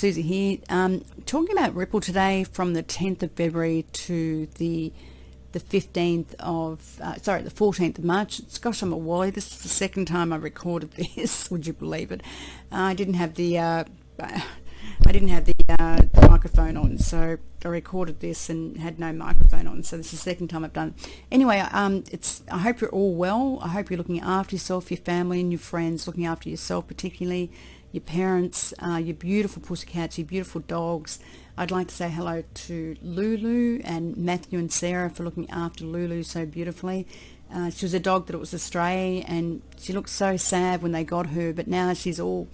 Susie here. Talking about Ripple today from the 10th of February to the 14th of March. Gosh, I'm a wally. This is the second time I recorded this. Would you believe it? I didn't have the microphone on, so I recorded this and had no microphone on. So this is the second time I've done it. Anyway, I hope you're all well. I hope you're looking after yourself, your family, and your friends. Looking after yourself, particularly your parents, your beautiful pussycats, your beautiful dogs. I'd like to say hello to Lulu and Matthew and Sarah for looking after Lulu so beautifully. She was a dog that was a stray, and she looked so sad when they got her, but now she's all,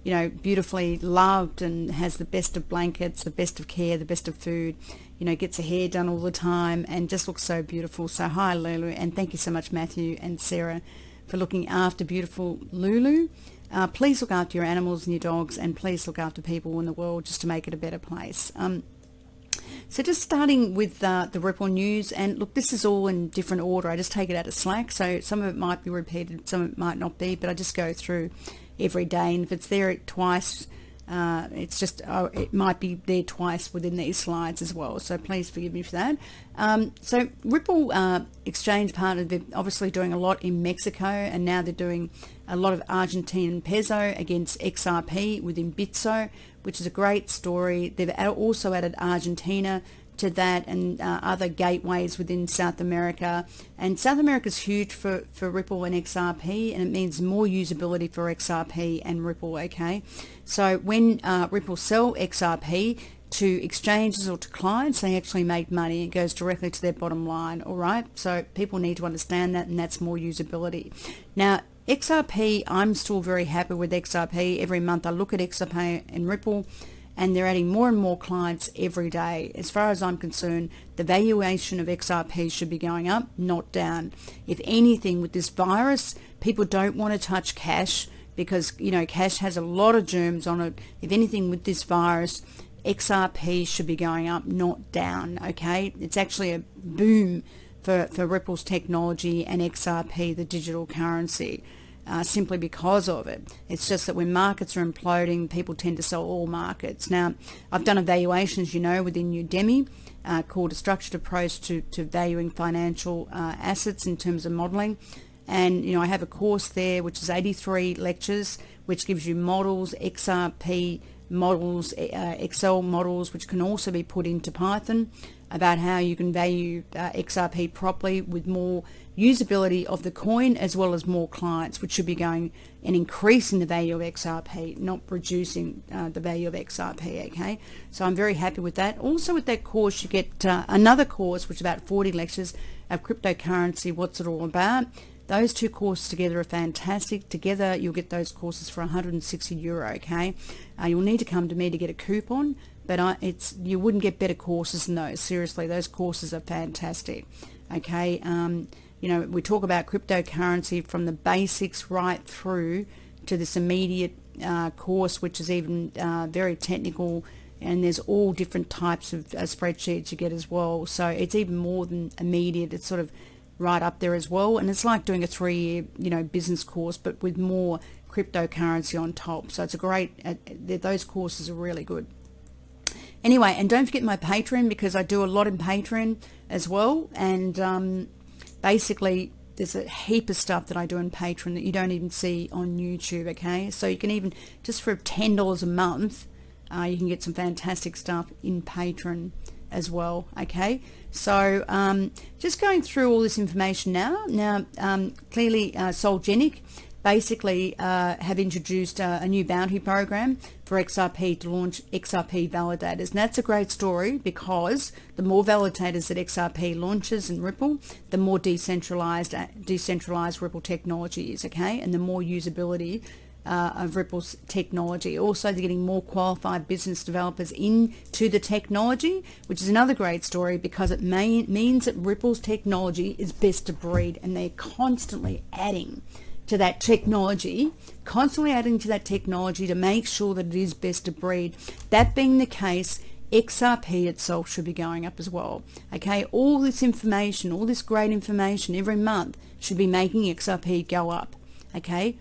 you know, beautifully loved and has the best of blankets, the best of care, the best of food, you know, gets her hair done all the time and just looks so beautiful. So hi Lulu, and thank you so much Matthew and Sarah for looking after beautiful Lulu. Please look after your animals and your dogs, and please look after people in the world just to make it a better place. So just starting with the Ripple news, and look, this is all in different order. I just take it out of Slack, so some of it might be repeated, some of it might not be, but I just go through every day, and if it's there twice, it's just it might be there twice within these slides as well, so please forgive me for that. So Ripple exchange partner, they're obviously doing a lot in Mexico, and now they're doing a lot of Argentine peso against XRP within Bitso, which is a great story. They've also added Argentina to that, and other gateways within South America. And South America is huge for Ripple and XRP, and it means more usability for XRP and Ripple, okay? So when Ripple sell XRP to exchanges or to clients, they actually make money. It goes directly to their bottom line, all right? So people need to understand that, and that's more usability. Now, XRP, I'm still very happy with XRP. Every month I look at XRP and Ripple, and they're adding more and more clients every day. As far as I'm concerned, the valuation of XRP should be going up, not down. If anything, with this virus, people don't want to touch cash because, you know, cash has a lot of germs on it. If anything, with this virus, XRP should be going up, not down, okay? It's actually a boom for Ripple's technology and XRP, the digital currency. Simply because of it. It's just that when markets are imploding, people tend to sell all markets. Now, I've done evaluations, you know, within Udemy called a structured approach to valuing financial assets in terms of modeling. And, you know, I have a course there which is 83 lectures, which gives you models, XRP models, Excel models, which can also be put into Python, about how you can value XRP properly with more usability of the coin as well as more clients, which should be going and increasing the value of XRP, not reducing the value of XRP, okay? So I'm very happy with that. Also with that course, you get another course, which is about 40 lectures of cryptocurrency, what's it all about. Those two courses together are fantastic. Together, you'll get those courses for €160, okay? You'll need to come to me to get a coupon, but you wouldn't get better courses than those. Seriously, those courses are fantastic, okay? You know, we talk about cryptocurrency from the basics right through to this immediate course, which is even very technical, and there's all different types of spreadsheets you get as well. So it's even more than immediate. It's sort of right up there as well, and it's like doing a 3-year, you know, business course, but with more cryptocurrency on top. So it's a great, those courses are really good. Anyway, and don't forget my Patreon, because I do a lot in Patreon as well, and basically there's a heap of stuff that I do in Patreon that you don't even see on YouTube, okay? So you can even, just for $10 a month, you can get some fantastic stuff in Patreon as well, okay? So just going through all this information now. Clearly Solgenic basically have introduced a new bounty program for XRP to launch XRP validators, and that's a great story, because the more validators that XRP launches in Ripple, the more decentralized Ripple technology is, okay, and the more usability of Ripple's technology. Also, they're getting more qualified business developers into the technology, which is another great story, because it means that Ripple's technology is best of breed, and they're constantly adding to that technology, to make sure that it is best of breed. That being the case, XRP itself should be going up as well. Okay, all this information, all this great information every month should be making XRP go up. Okay,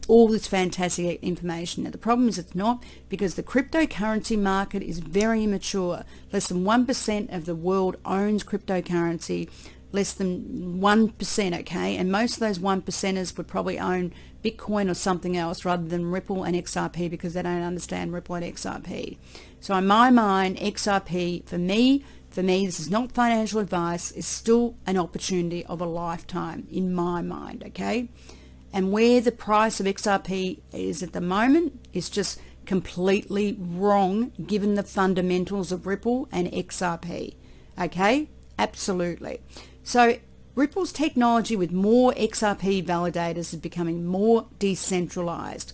all this fantastic information. Now, the problem is it's not, because the cryptocurrency market is very immature. Less than 1% of the world owns cryptocurrency, less than 1%, okay? And most of those 1%ers would probably own Bitcoin or something else rather than Ripple and XRP, because they don't understand Ripple and XRP. So in my mind, XRP, for me, this is not financial advice, is still an opportunity of a lifetime in my mind, okay? And where the price of XRP is at the moment is just completely wrong given the fundamentals of Ripple and XRP, okay? Absolutely. So Ripple's technology with more XRP validators is becoming more decentralized,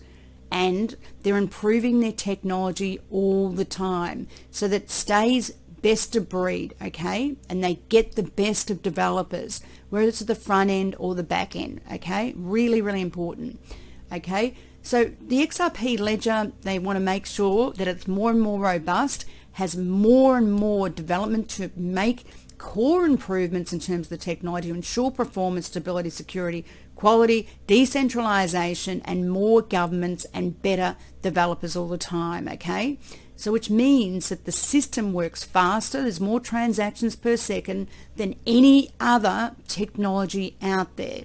and they're improving their technology all the time so that it stays best of breed, okay? And they get the best of developers, whether it's at the front end or the back end, okay? Really, really important, okay? So the XRP ledger, they want to make sure that it's more and more robust, has more and more development to make core improvements in terms of the technology to ensure performance, stability, security, quality, decentralization, and more governments and better developers all the time, okay? So which means that the system works faster, there's more transactions per second than any other technology out there.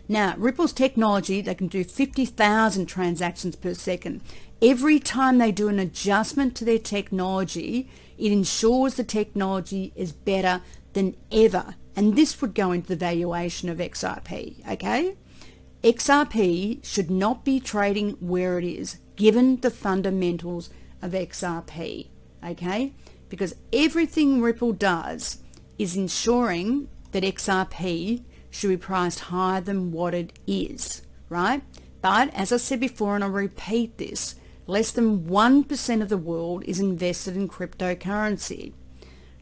Now, Ripple's technology, they can do 50,000 transactions per second. Every time they do an adjustment to their technology, it ensures the technology is better than ever. And this would go into the valuation of XRP, okay? XRP should not be trading where it is, given the fundamentals of XRP, okay? Because everything Ripple does is ensuring that XRP should be priced higher than what it is, right? But as I said before, and I'll repeat this, less than 1% of the world is invested in cryptocurrency.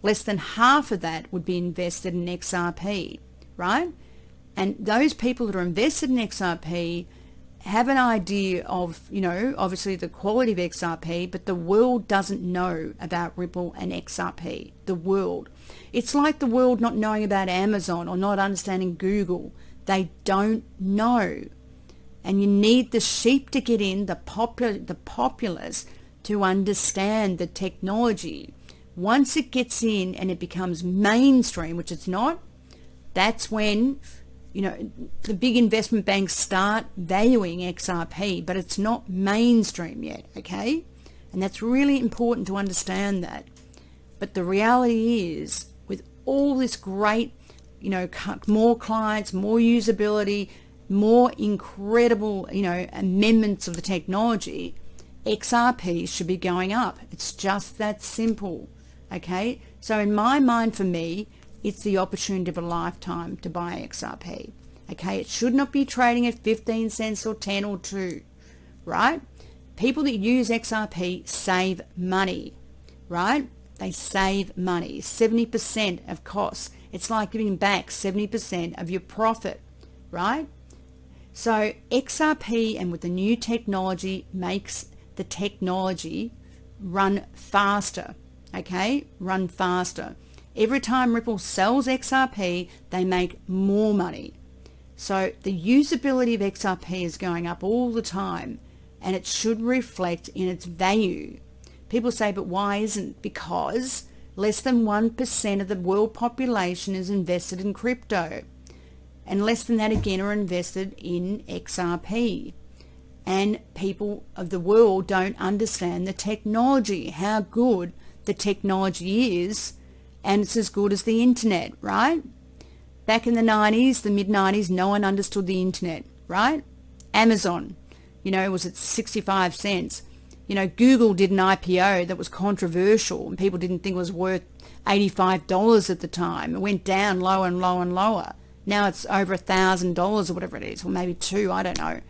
Less than half of that would be invested in XRP, right? And those people that are invested in XRP have an idea of, you know, obviously the quality of XRP, but the world doesn't know about Ripple and XRP. The world. It's like the world not knowing about Amazon or not understanding Google. They don't know. And you need the sheep to get in, the populace to understand the technology. Once it gets in and it becomes mainstream, which it's not, that's when, you know, the big investment banks start valuing XRP, but it's not mainstream yet, okay? And that's really important to understand that. But the reality is, with all this great, you know, more clients, more usability, more incredible, you know, amendments of the technology, XRP should be going up. It's just that simple, okay? So in my mind, for me, it's the opportunity of a lifetime to buy XRP, okay? It should not be trading at 15 cents or 10 or 2, right? People that use XRP save money, right? They save money, 70% of costs. It's like giving back 70% of your profit, right? So XRP, and with the new technology, makes the technology run faster, okay? Run faster. Every time Ripple sells XRP, they make more money. So the usability of XRP is going up all the time, and it should reflect in its value. People say, but why isn't? Because less than 1% of the world population is invested in crypto. And less than that again are invested in XRP. And people of the world don't understand the technology, how good the technology is, and it's as good as the internet, right? Back in the 90s, the mid-90s, no one understood the internet, right? Amazon, you know, was at 65 cents. You know, Google did an IPO that was controversial and people didn't think it was worth $85 at the time. It went down lower and lower and lower. Now it's over $1,000 or whatever it is, or maybe $2, I don't know,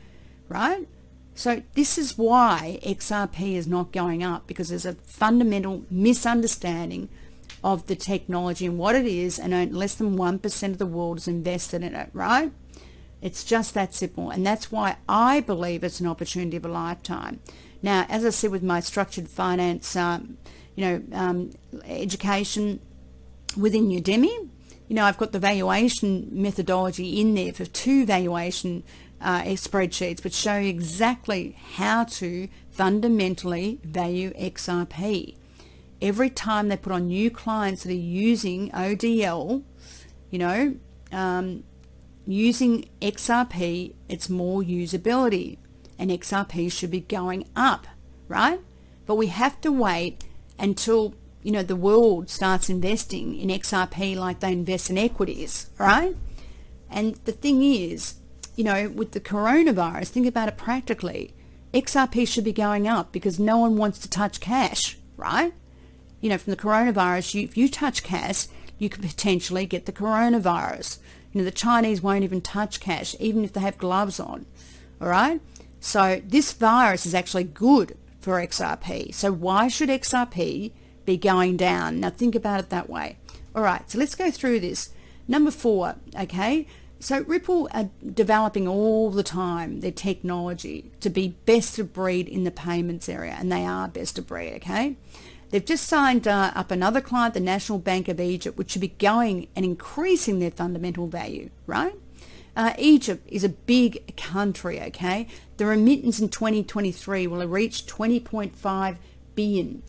right? So this is why XRP is not going up, because there's a fundamental misunderstanding of the technology and what it is, and less than 1% of the world is invested in it, right? It's just that simple, and that's why I believe it's an opportunity of a lifetime. Now, as I said with my structured finance, education within Udemy, you know, I've got the valuation methodology in there for 2 valuation spreadsheets, but show you exactly how to fundamentally value XRP. Every time they put on new clients that are using ODL, using XRP, it's more usability, and XRP should be going up, right? But we have to wait until the world starts investing in XRP like they invest in equities, right? And the thing is, with the coronavirus, think about it practically. XRP should be going up because no one wants to touch cash, right? From the coronavirus, if you touch cash, you could potentially get the coronavirus. The Chinese won't even touch cash, even if they have gloves on, all right? So this virus is actually good for XRP. So why should XRP be going down? Now think about it that way. All right, so let's go through this. Number 4, okay? So Ripple are developing all the time their technology to be best of breed in the payments area, and they are best of breed, okay? They've just signed up another client, the National Bank of Egypt, which should be going and increasing their fundamental value, right? Egypt is a big country, okay? The remittance in 2023 will have reached 20.5 billion.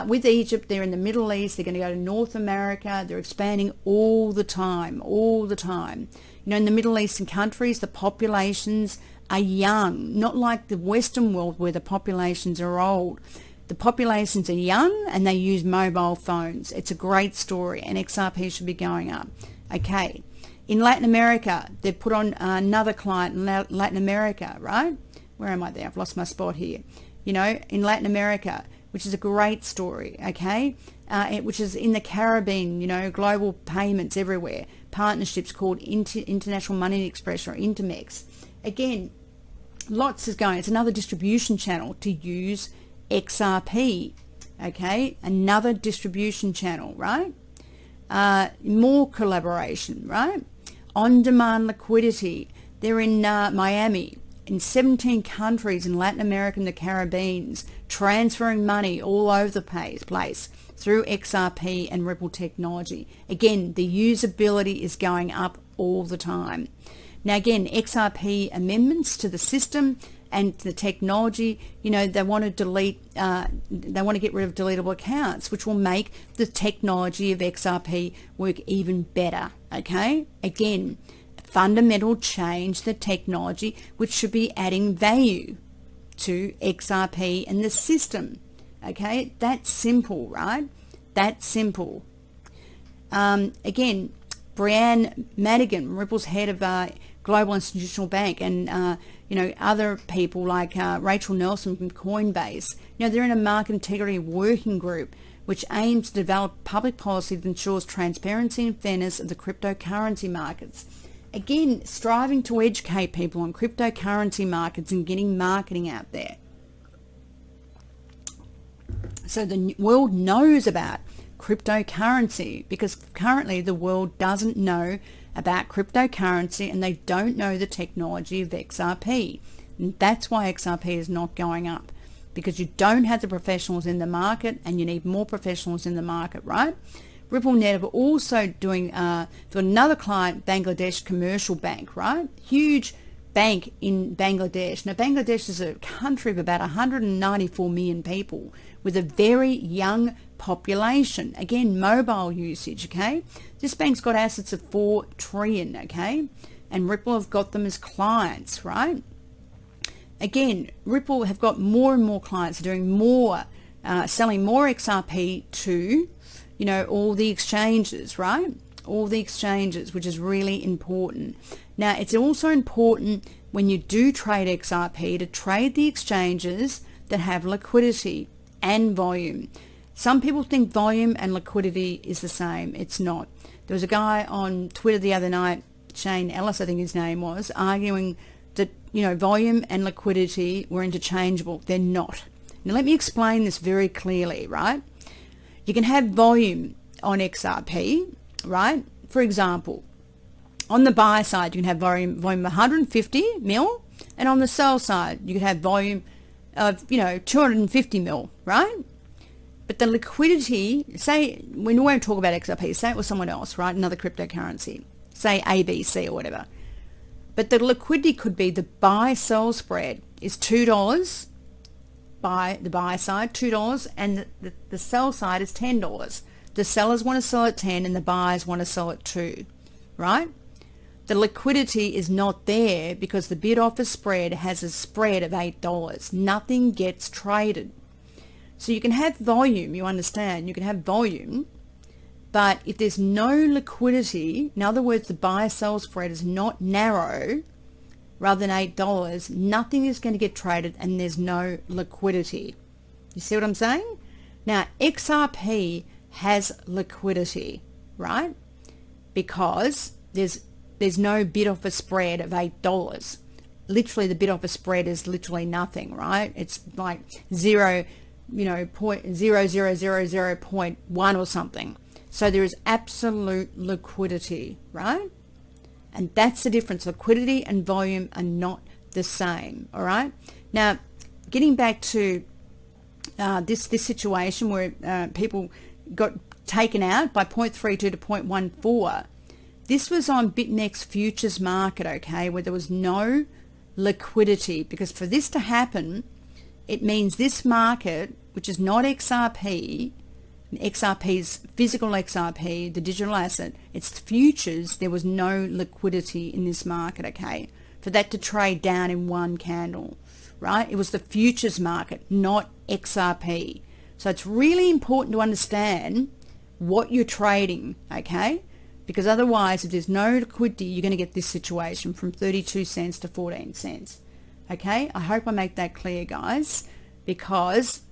With Egypt, they're in the Middle East, they're going to go to North America, they're expanding all the time. In the Middle Eastern countries, the populations are young, not like the Western world where the populations are old. The populations are young and they use mobile phones. It's a great story, and XRP should be going up. Okay. In Latin America, they've put on another client in Latin America, right? Where am I there? I've lost my spot here. In Latin America, which is a great story, okay? Which is in the Caribbean, global payments everywhere. Partnerships called International Money Express or Intermex. Again, lots is going. It's another distribution channel to use XRP, okay? Another distribution channel, right? More collaboration, right? On-demand liquidity. They're in Miami, in 17 countries in Latin America and the Caribbean, transferring money all over the place through XRP and Ripple technology. Again, the usability is going up all the time. Now again, XRP amendments to the system and the technology, they want to get rid of deletable accounts, which will make the technology of XRP work even better, okay? Again, fundamental change the technology, which should be adding value to XRP and the system, okay? That's simple, right? That's simple. Again, Brianne Madigan, Ripple's head of Global Institutional Bank, and other people like Rachel Nelson from Coinbase. They're in a market integrity working group which aims to develop public policy that ensures transparency and fairness of the cryptocurrency markets. Again, striving to educate people on cryptocurrency markets and getting marketing out there, so the world knows about cryptocurrency, because currently the world doesn't know about cryptocurrency and they don't know the technology of XRP. And that's why XRP is not going up, because you don't have the professionals in the market, and you need more professionals in the market, right? RippleNet are also doing for another client, Bangladesh Commercial Bank, right? Huge bank in Bangladesh. Now, Bangladesh is a country of about 194 million people with a very young population. Again, mobile usage, okay? This bank's got assets of 4 trillion, okay? And Ripple have got them as clients, right? Again, Ripple have got more and more clients doing more, selling more XRP to, all the exchanges, right? All the exchanges, which is really important. Now, it's also important when you do trade XRP to trade the exchanges that have liquidity and volume. Some people think volume and liquidity is the same. It's not. There was a guy on Twitter the other night, Shane Ellis, I think his name was, arguing that, volume and liquidity were interchangeable. They're not. Now, let me explain this very clearly, right? You can have volume on XRP, right? For example, on the buy side, you can have volume of 150 mil, and on the sell side, you can have volume of, 250 mil, right? But the liquidity, say, we won't talk about XRP, say it was someone else, right? Another cryptocurrency, say ABC or whatever. But the liquidity could be the buy-sell spread is $2 by the buy side, $2, and the sell side is $10. The sellers want to sell at 10 and the buyers want to sell at 2, right? The liquidity is not there because the bid-offer spread has a spread of $8. Nothing gets traded. So you can have volume, you understand, you can have volume, but if there's no liquidity, in other words, the buy-sell spread is not narrow, rather than $8, nothing is going to get traded and there's no liquidity. You see what I'm saying? Now, XRP has liquidity, right? Because there's no bid-offer spread of $8. Literally, the bid-offer spread is literally nothing, right? It's like 0.0000.1 or something. So there is absolute liquidity, right? And that's the difference. Liquidity and volume are not the same, all right? Now, getting back to this situation where people got taken out by 0.32 to 0.14, this was on BitMEX futures market, okay, where there was no liquidity, because for this to happen, it means this market, which is not XRP, XRP's physical XRP, the digital asset, it's futures, there was no liquidity in this market, okay, for that to trade down in one candle, right? It was the futures market, not XRP. So it's really important to understand what you're trading, okay? Because otherwise, if there's no liquidity, you're going to get this situation from 32 cents to 14 cents. Okay, I hope I make that clear, guys, because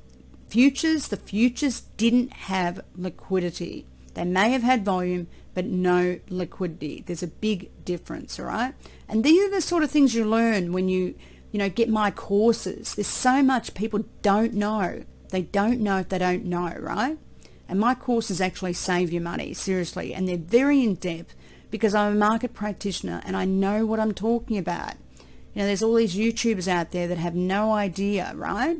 the futures didn't have liquidity. They may have had volume, but no liquidity. There's a big difference, all right? And these are the sort of things you learn when you get my courses. There's so much people don't know. They don't know if they don't know, right? And my courses actually save you money, seriously, and they're very in-depth because I'm a market practitioner and I know what I'm talking about. There's all these YouTubers out there that have no idea, right?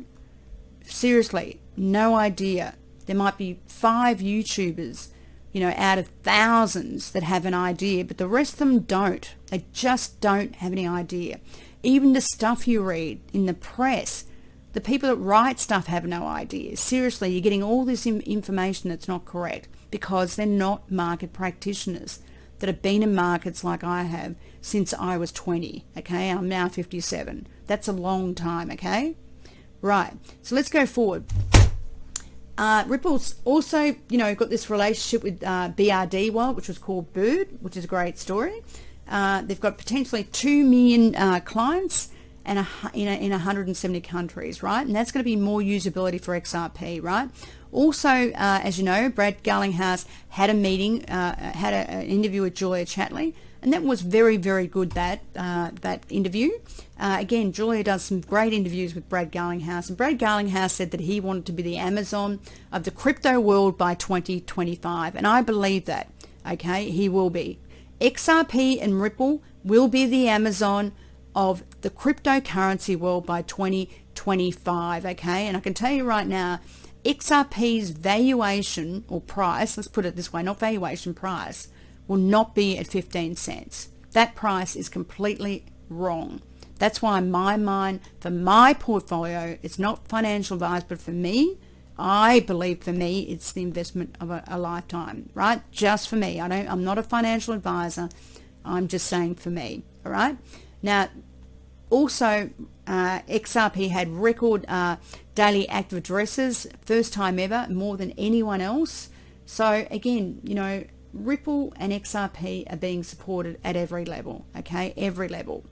Seriously, no idea. There might be 5 YouTubers, out of thousands that have an idea, but the rest of them don't. They just don't have any idea. Even the stuff you read in the press, the people that write stuff have no idea. Seriously, you're getting all this information that's not correct because they're not market practitioners that have been in markets like I have since I was 20, okay? I'm now 57. That's a long time, okay? Right, so let's go forward. Ripple's also, got this relationship with BRD wallet, which was called Bird, which is a great story. They've got potentially 2 million clients and in 170 countries, right? And that's going to be more usability for XRP, right? Also, as you know, Brad Garlinghouse had a meeting, had an interview with Julia Chatley, and that was very, very good, that interview. Again, Julia does some great interviews with Brad Garlinghouse, and Brad Garlinghouse said that he wanted to be the Amazon of the crypto world by 2025, and I believe that, okay? He will be. XRP and Ripple will be the Amazon of the cryptocurrency world by 2025, okay? And I can tell you right now, XRP's valuation or price, let's put it this way, not valuation, price, will not be at 15 cents. That price is completely wrong. That's why in my mind, for my portfolio, it's not financial advice, but for me, I believe for me, it's the investment of a lifetime, right? Just for me. I'm not a financial advisor. I'm just saying for me, all right? Now, also, XRP had record daily active addresses, first time ever, more than anyone else. So again, Ripple and XRP are being supported at every level, okay? Every level,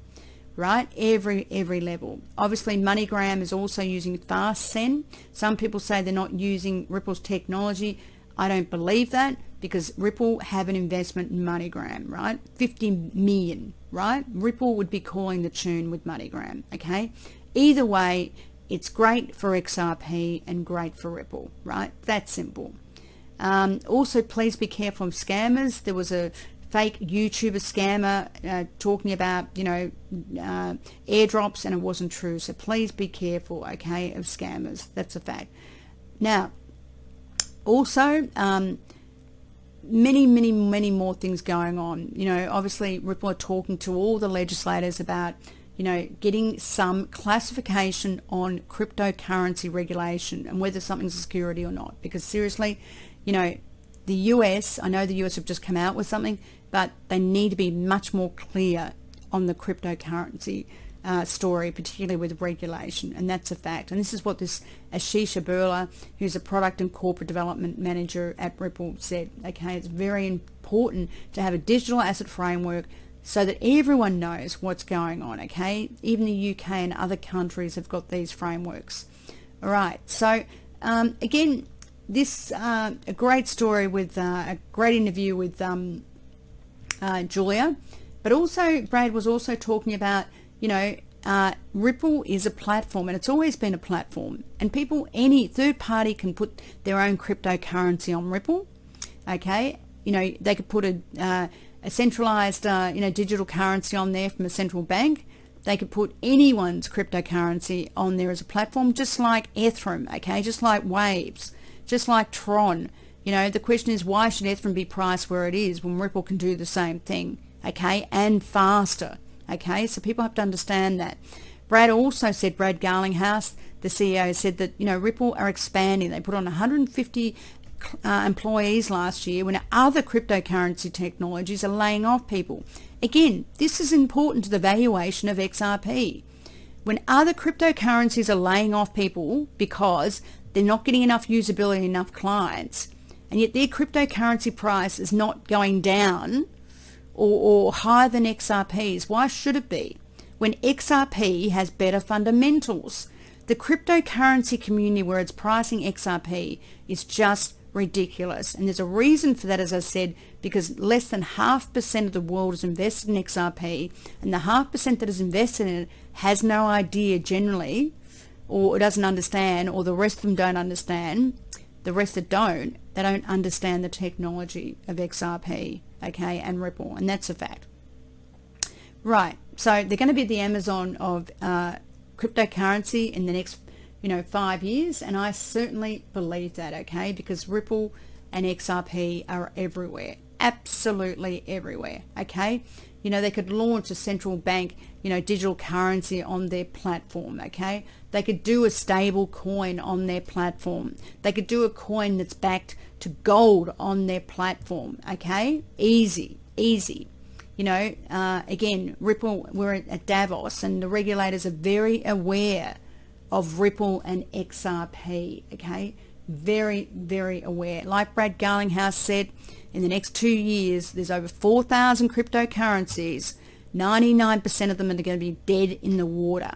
right? Every level. Obviously, MoneyGram is also using FastSend. Some people say they're not using Ripple's technology. I don't believe that because Ripple have an investment in MoneyGram, right? 50 million, right? Ripple would be calling the tune with MoneyGram, okay? Either way, it's great for XRP and great for Ripple, right? That's simple. Also, please be careful of scammers. There was a fake YouTuber scammer talking about, airdrops, and it wasn't true. So please be careful, okay, of scammers. That's a fact. Now, also, many more things going on. You know, obviously Ripple are talking to all the legislators about, you know, getting some classification on cryptocurrency regulation and whether something's a security or not. Because seriously, you know, the US, I know the US have just come out with something, but they need to be much more clear on the cryptocurrency story, particularly with regulation, and that's a fact. And this is what this Ashish Burla, who's a product and corporate development manager at Ripple, said. Okay, it's very important to have a digital asset framework so that everyone knows what's going on. Okay, even the UK and other countries have got these frameworks. All right, so again, this a great story with a great interview with Julia, but also Brad was also talking about, you know, Ripple is a platform, and it's always been a platform, and people, any third party can put their own cryptocurrency on Ripple. Okay, you know, they could put a centralized you know, digital currency on there from a central bank. They could put anyone's cryptocurrency on there as a platform, just like Ethereum, okay, just like Waves, just like Tron. You know, the question is, why should Ethereum be priced where it is when Ripple can do the same thing, okay, and faster? Okay, so people have to understand that. Brad also said, Brad Garlinghouse, the CEO, said that, you know, Ripple are expanding. They put on 150 employees last year when other cryptocurrency technologies are laying off people. Again, this is important to the valuation of XRP. When other cryptocurrencies are laying off people because they're not getting enough usability, enough clients, and yet their cryptocurrency price is not going down or higher than XRP's. Why should it be? When XRP has better fundamentals. The cryptocurrency community where it's pricing XRP is just ridiculous. And there's a reason for that, as I said, because less than 0.5% of the world is invested in XRP, and the 0.5% that is invested in it has no idea generally, or doesn't understand, or the rest of them don't understand. The rest that don't, they don't understand the technology of XRP, okay, and Ripple, and that's a fact. Right, so they're going to be the Amazon of cryptocurrency in the next, you know, 5 years, and I certainly believe that, okay, because Ripple and XRP are everywhere, absolutely everywhere, okay. You know, they could launch a central bank, you know, digital currency on their platform, okay? They could do a stable coin on their platform. They could do a coin that's backed to gold on their platform, okay? Easy, easy. You know, again, Ripple, we're at Davos, and the regulators are very aware of Ripple and XRP, okay? Very, very aware. Like Brad Garlinghouse said, in the next 2 years, there's over 4,000 cryptocurrencies. 99% of them are going to be dead in the water.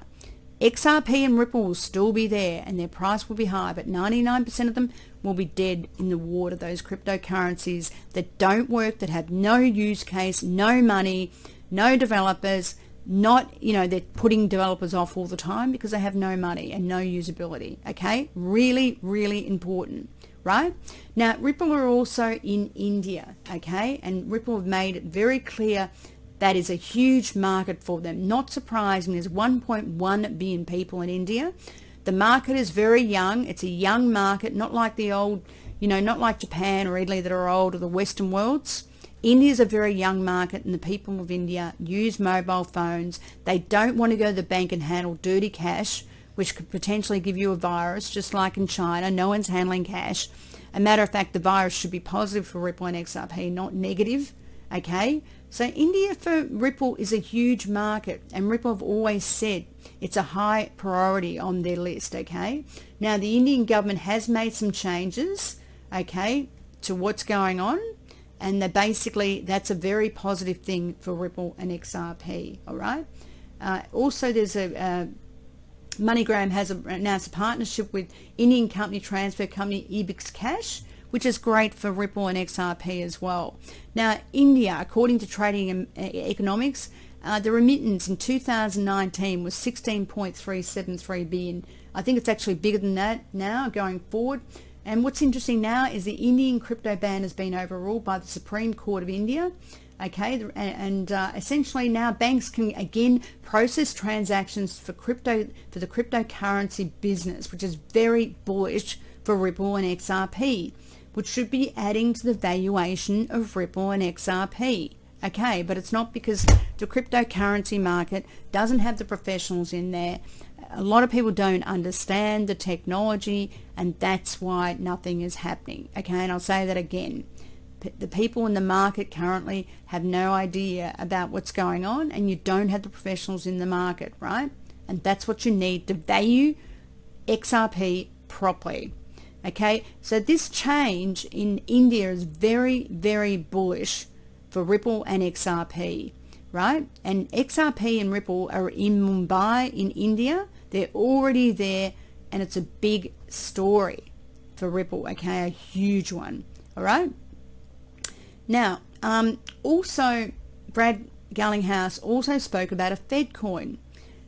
XRP and Ripple will still be there, and their price will be high, but 99% of them will be dead in the water. Those cryptocurrencies that don't work, that have no use case, no money, no developers, not, you know, they're putting developers off all the time because they have no money and no usability, okay? Really, really important. Right? Now, Ripple are also in India, okay? And Ripple have made it very clear that is a huge market for them. Not surprising, there's 1.1 billion people in India. The market is very young. It's a young market, not like the old, you know, not like Japan or Italy that are old, or the Western worlds. India is a very young market, and the people of India use mobile phones. They don't want to go to the bank and handle dirty cash, which could potentially give you a virus, just like in China. No one's handling cash. A matter of fact, the virus should be positive for Ripple and XRP, not negative, okay? So India for Ripple is a huge market, and Ripple have always said it's a high priority on their list, okay? Now, the Indian government has made some changes, okay, to what's going on, and that's a very positive thing for Ripple and XRP, all right? Also, there's MoneyGram has announced a partnership with Indian company transfer company Ebix Cash, which is great for Ripple and XRP as well. Now, India, according to Trading Economics, the remittance in 2019 was 16.373 billion. I think it's actually bigger than that now going forward. And what's interesting now is the Indian crypto ban has been overruled by the Supreme Court of India. Okay, and essentially now banks can again process transactions for the cryptocurrency business, which is very bullish for Ripple and XRP. which should be adding to the valuation of Ripple and XRP. Okay, but it's not, because the cryptocurrency market doesn't have the professionals in there. A lot of people don't understand the technology, and that's why nothing is happening. Okay, and I'll say that again. The people in the market currently have no idea about what's going on, and you don't have the professionals in the market, right? And that's what you need to value XRP properly. Okay, so this change in India is very, very bullish for Ripple and XRP, right? And XRP and Ripple are in Mumbai in India. They're already there, and it's a big story for Ripple, okay? A huge one, all right? Now, also, Brad Garlinghouse also spoke about a Fed coin.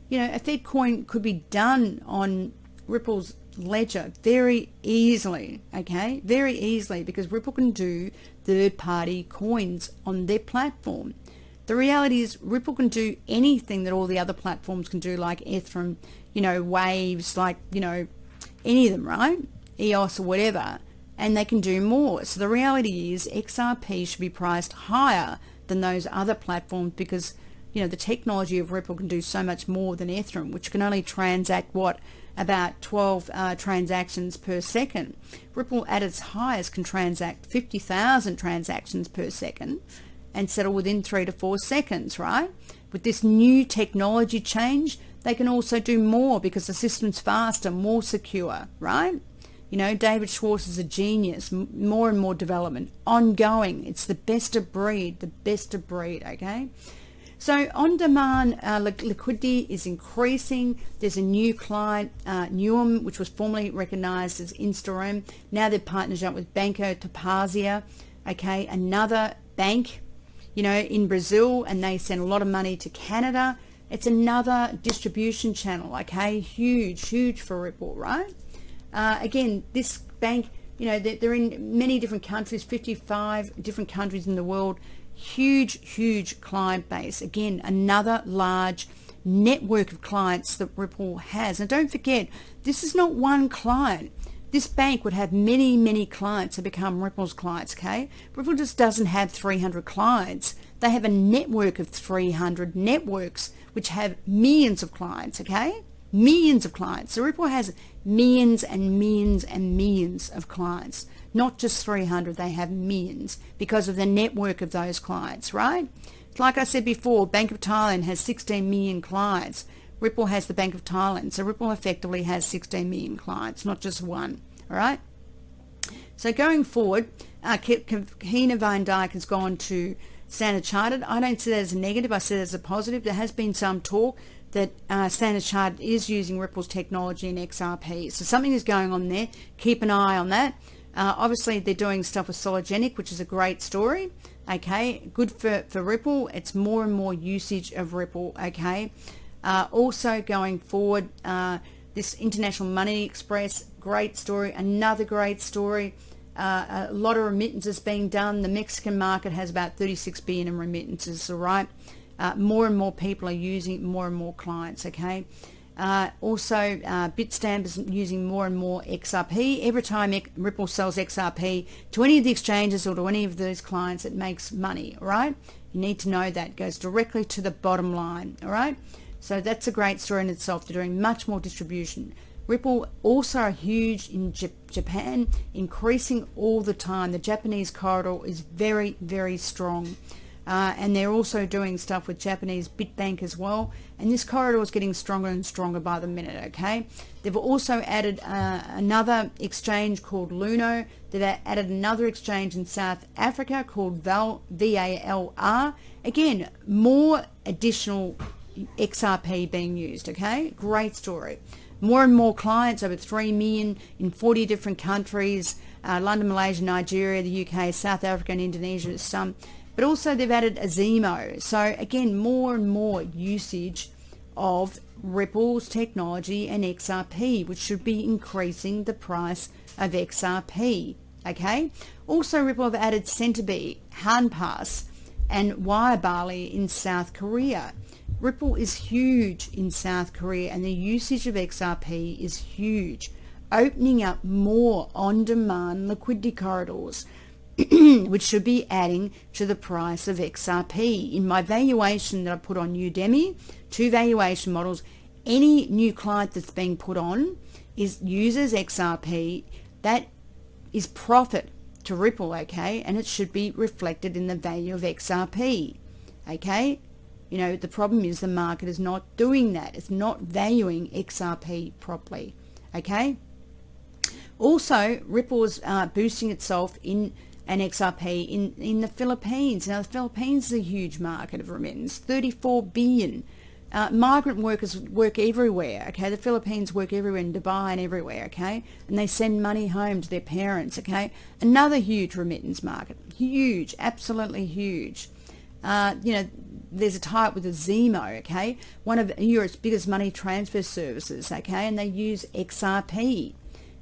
You know, a Fed coin could be done on Ripple's ledger very easily, okay? Very easily, because Ripple can do third-party coins on their platform. The reality is Ripple can do anything that all the other platforms can do, like Ethereum, you know, Waves, like, you know, any of them, right? EOS or whatever, and they can do more. So the reality is XRP should be priced higher than those other platforms, because, you know, the technology of Ripple can do so much more than Ethereum, which can only transact, about 12 transactions per second. Ripple at its highest can transact 50,000 transactions per second and settle within 3 to 4 seconds, right? With this new technology change, they can also do more because the system's faster, more secure, right? You know, David Schwartz is a genius. More and more development, ongoing. It's the best of breed, okay? So on-demand liquidity is increasing. There's a new client, Nuum, which was formerly recognized as Instagram. Now they've partnered up with Banco Tapazia, okay, another bank, you know, in Brazil, and they send a lot of money to Canada. It's another distribution channel, okay, huge for Ripple, right? Again, this bank, you know, they're in many different countries, 55 different countries in the world. Huge client base. Again, another large network of clients that Ripple has. And don't forget, this is not one client. This bank would have many clients that become Ripple's clients, okay? Ripple just doesn't have 300 clients. They have a network of 300 networks which have millions of clients, okay? Millions of clients. So Ripple has millions and millions of clients. Not just 300, they have millions because of the network of those clients, right? Like I said before, Bank of Thailand has 16 million clients. Ripple has the Bank of Thailand. So Ripple effectively has 16 million clients, not just one, all right? So going forward, Kahina Van Dyke has gone to Standard Chartered. I don't see that as a negative. I see that as a positive. There has been some talk that Standard Chartered is using Ripple's technology in XRP. So something is going on there. Keep an eye on that. Obviously, they're doing stuff with Sologenic, which is a great story. Okay, good for Ripple. It's more and more usage of Ripple. Okay, also going forward, this International Money Express, great story. Another great story. A lot of remittances being done. The Mexican market has about 36 billion in remittances. All right, more and more people are using, more and more clients. Okay. Also, Bitstamp is using more and more XRP. Every time Ripple sells XRP to any of the exchanges or to any of those clients, it makes money, all right? You need to know that. It goes directly to the bottom line, all right? So that's a great story in itself. They're doing much more distribution. Ripple also are huge in Japan, increasing all the time. The Japanese corridor is very strong. And they're also doing stuff with Japanese Bitbank as well. And this corridor is getting stronger and stronger by the minute, okay? They've also added another exchange called Luno. They've added another exchange in South Africa called VALR. Again, more additional XRP being used, okay? Great story. More and more clients, over 3 million in 40 different countries. London, Malaysia, Nigeria, the UK, South Africa and Indonesia, some. But also they've added Azimo. So again, more and more usage of Ripple's technology and XRP, which should be increasing the price of XRP. Okay. Also, Ripple have added Centerbe, Hanpass, and Wirebarley in South Korea. Ripple is huge in South Korea, and the usage of XRP is huge. opening up more on-demand liquidity corridors, which should be adding to the price of XRP. In my valuation that I put on Udemy, 2 valuation models, any new client that's being put on uses XRP, that is profit to Ripple, okay, and it should be reflected in the value of XRP, okay. You know, the problem is the market is not doing that. It's not valuing XRP properly, okay. Also, Ripple is boosting itself in an XRP in the Philippines. Now, the Philippines is a huge market of remittance, 34 billion. Migrant workers work everywhere, okay? The Philippines work everywhere, in Dubai and everywhere, okay? And they send money home to their parents, okay? Another huge remittance market, huge, absolutely huge. You know, there's a tie-up with the Zemo, okay? One of Europe's biggest money transfer services, okay? And they use XRP.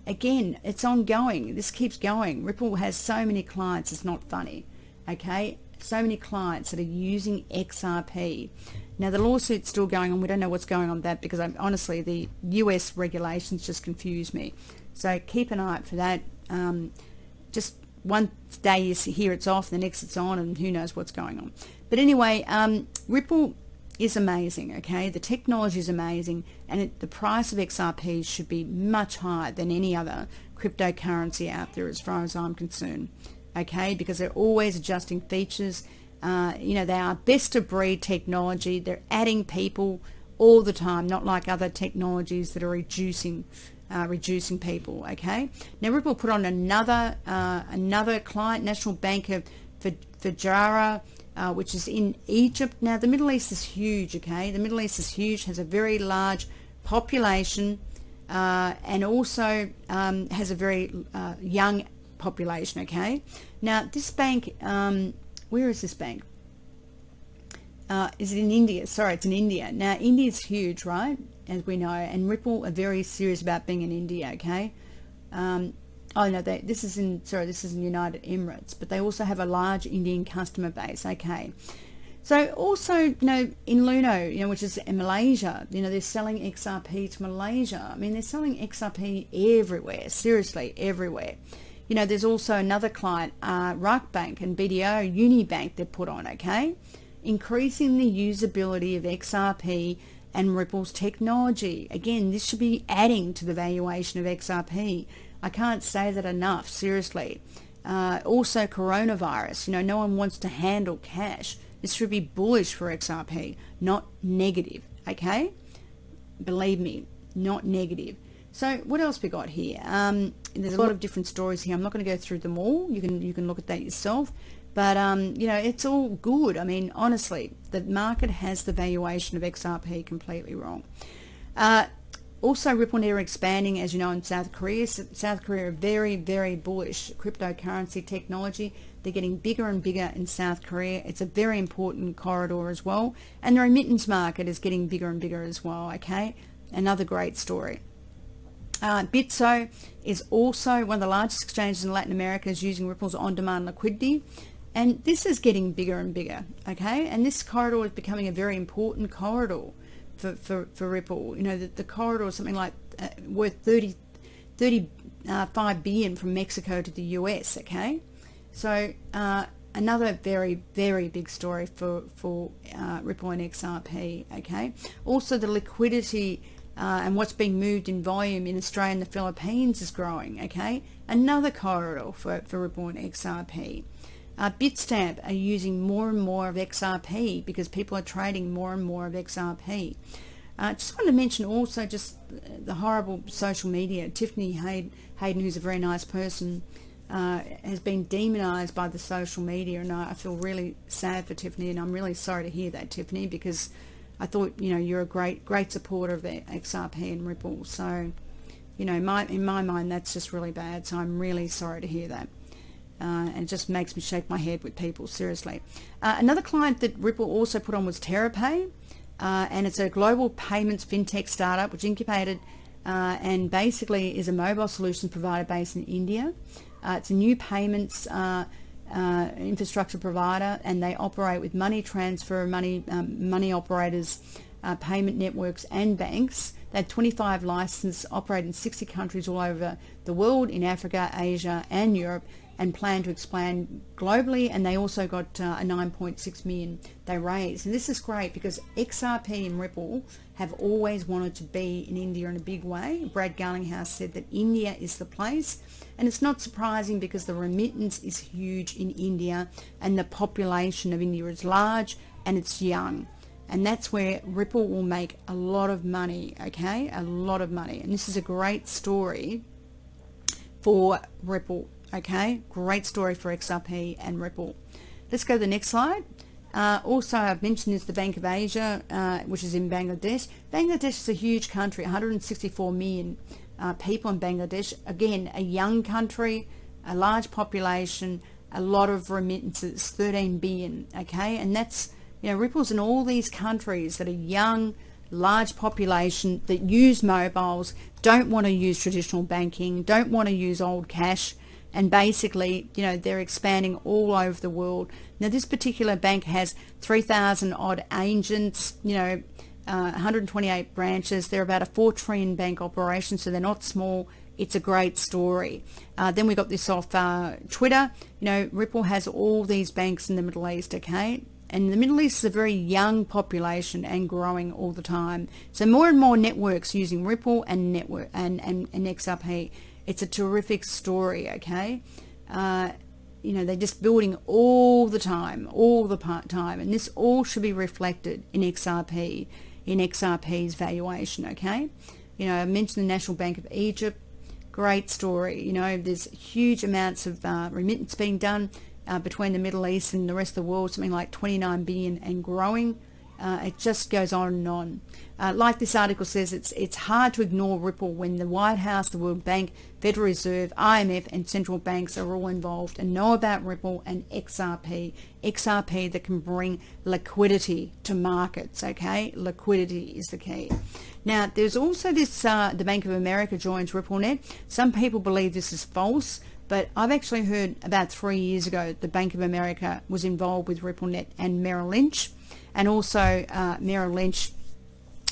Again, it's ongoing. This keeps going. Ripple has so many clients, it's not funny, okay? So many clients that are using XRP. Now, the lawsuit's still going on. We don't know what's going on with that because honestly, the US regulations just confuse me. So keep an eye out for that. Just one day you hear it's off, the next it's on, and who knows what's going on. But anyway, Ripple is amazing, okay? The technology is amazing, and the price of XRP should be much higher than any other cryptocurrency out there as far as I'm concerned, okay? Because they're always adjusting features. You know, they are best of breed technology. They're adding people all the time, not like other technologies that are reducing people, okay? Now, Ripple put on another client, National Bank of Fujairah, which is in Egypt. Now, the Middle East is huge, okay? The Middle East is huge, has a very large population, and also has a very young population, okay? Now, this bank, where is this bank? Is it in India? Sorry, it's in India. Now, India's huge, right? As we know, and Ripple are very serious about being in India, okay? Oh no, this is in United Emirates, but they also have a large Indian customer base, okay? So also, you know, in Luno, you know, which is in Malaysia, you know, they're selling XRP to Malaysia. I mean, they're selling XRP everywhere, seriously, everywhere. You know, there's also another client, Bank and BDO, Unibank, they're put on, okay? Increasing the usability of XRP and Ripple's technology. Again, this should be adding to the valuation of XRP. I can't say that enough, seriously. Also, coronavirus. You know, no one wants to handle cash. This should be bullish for XRP, not negative, okay? Believe me, not negative. So what else we got here? There's a lot of different stories here. I'm not going to go through them all. You can look at that yourself. But, you know, it's all good. I mean, honestly, the market has the valuation of XRP completely wrong. Also, Ripple and Air expanding, as you know, in South Korea. South Korea are very, very bullish cryptocurrency technology. They're getting bigger and bigger in South Korea. It's a very important corridor as well. And the remittance market is getting bigger and bigger as well, okay? Another great story. Bitso is also one of the largest exchanges in Latin America, is using Ripple's on-demand liquidity. And this is getting bigger and bigger, okay? And this corridor is becoming a very important corridor for Ripple. You know, the corridor is something like worth 35 billion from Mexico to the US, okay? So another very, very big story for Ripple and XRP, okay? Also, the liquidity and what's being moved in volume in Australia and the Philippines is growing, okay? Another corridor for Ripple and XRP. Bitstamp are using more and more of XRP because people are trading more and more of XRP. Just want to mention also just the horrible social media. Tiffany Hayden, who's a very nice person, has been demonized by the social media, and I feel really sad for Tiffany, and I'm really sorry to hear that, Tiffany, because I thought, you know, you're a great supporter of the XRP and Ripple. So, you know, in my mind, that's just really bad. So I'm really sorry to hear that. And it just makes me shake my head with people, seriously. Another client that Ripple also put on was Tarapain, and it's a global payments fintech startup which incubated and basically is a mobile solutions provider based in India. It's a new payments infrastructure provider, and they operate with money transfer, money operators payment networks and banks. They have 25 licenses, operate in 60 countries all over the world, in Africa, Asia and Europe, and plan to expand globally. And they also got a 9.6 million they raised. And this is great because XRP and Ripple have always wanted to be in India in a big way. Brad Garlinghouse said that India is the place. And it's not surprising because the remittance is huge in India and the population of India is large and it's young. And that's where Ripple will make a lot of money, okay? A lot of money. And this is a great story for Ripple, okay? Great story for XRP and Ripple. Let's go to the next slide. Also, I've mentioned is the Bank of Asia, which is in Bangladesh. Bangladesh is a huge country, 164 million people in Bangladesh. Again, a young country, a large population, a lot of remittances, 13 billion, okay? And that's, Ripple's in all these countries that are young, large population that use mobiles, don't want to use traditional banking, don't want to use old cash, and basically, they're expanding all over the world. Now, this particular bank has 3,000 odd agents, 128 branches. They're about a 4 trillion bank operation, so they're not small. It's a great story. Then we got this off Twitter. Ripple has all these banks in the Middle East, okay? And the Middle East is a very young population and growing all the time. So more and more networks using Ripple and XRP. It's a terrific story, okay? They're just building all the time. And this all should be reflected in XRP's valuation, okay? I mentioned the National Bank of Egypt. Great story. There's huge amounts of remittance being done between the Middle East and the rest of the world, something like 29 billion and growing. It just goes on and on. Like this article says, it's hard to ignore Ripple when the White House, the World Bank, Federal Reserve, IMF and central banks are all involved and know about Ripple and XRP. XRP that can bring liquidity to markets, okay? Liquidity is the key. Now, there's also this, the Bank of America joins RippleNet. Some people believe this is false, but I've actually heard about 3 years ago the Bank of America was involved with RippleNet and Merrill Lynch. And also Merrill Lynch,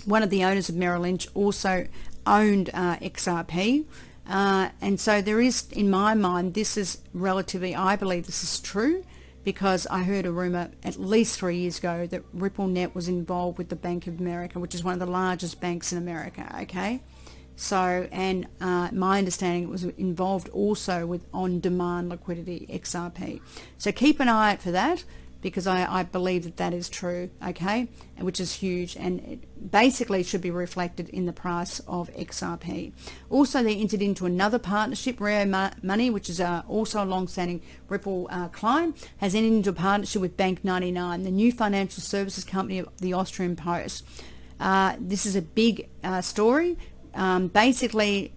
one of the owners of Merrill Lynch also owned XRP. And so there is, in my mind, this is relatively, I believe this is true because I heard a rumor at least 3 years ago that RippleNet was involved with the Bank of America, which is one of the largest banks in America, okay? So, and my understanding it was involved also with on-demand liquidity, XRP. So keep an eye out for that because I believe that is true, okay, which is huge, and it basically should be reflected in the price of XRP. Also, they entered into another partnership, Rio Money, which is also a long-standing Ripple client, has entered into a partnership with Bank 99, the new financial services company of the Austrian Post. This is a big story. Basically,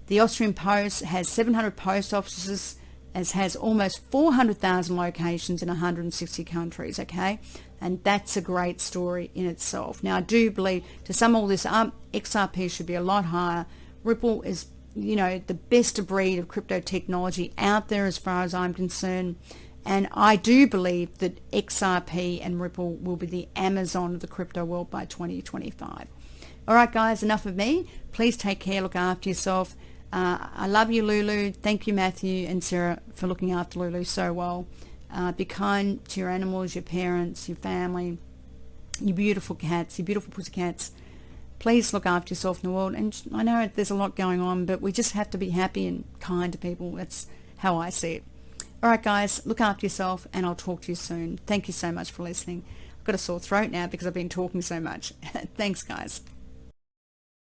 the Austrian Post has 700 post offices, as has almost 400,000 locations in 160 countries, okay? And that's a great story in itself. Now, I do believe to sum all this up, XRP should be a lot higher. Ripple is, the best of breed of crypto technology out there as far as I'm concerned. And I do believe that XRP and Ripple will be the Amazon of the crypto world by 2025. All right, guys, enough of me. Please take care, look after yourself. I love you, Lulu. Thank you, Matthew and Sarah, for looking after Lulu so well. Be kind to your animals, your parents, your family, your beautiful cats, your beautiful pussycats. Please look after yourself in the world. And I know there's a lot going on, but we just have to be happy and kind to people. That's how I see it. All right, guys, look after yourself, and I'll talk to you soon. Thank you so much for listening. I've got a sore throat now because I've been talking so much. Thanks, guys.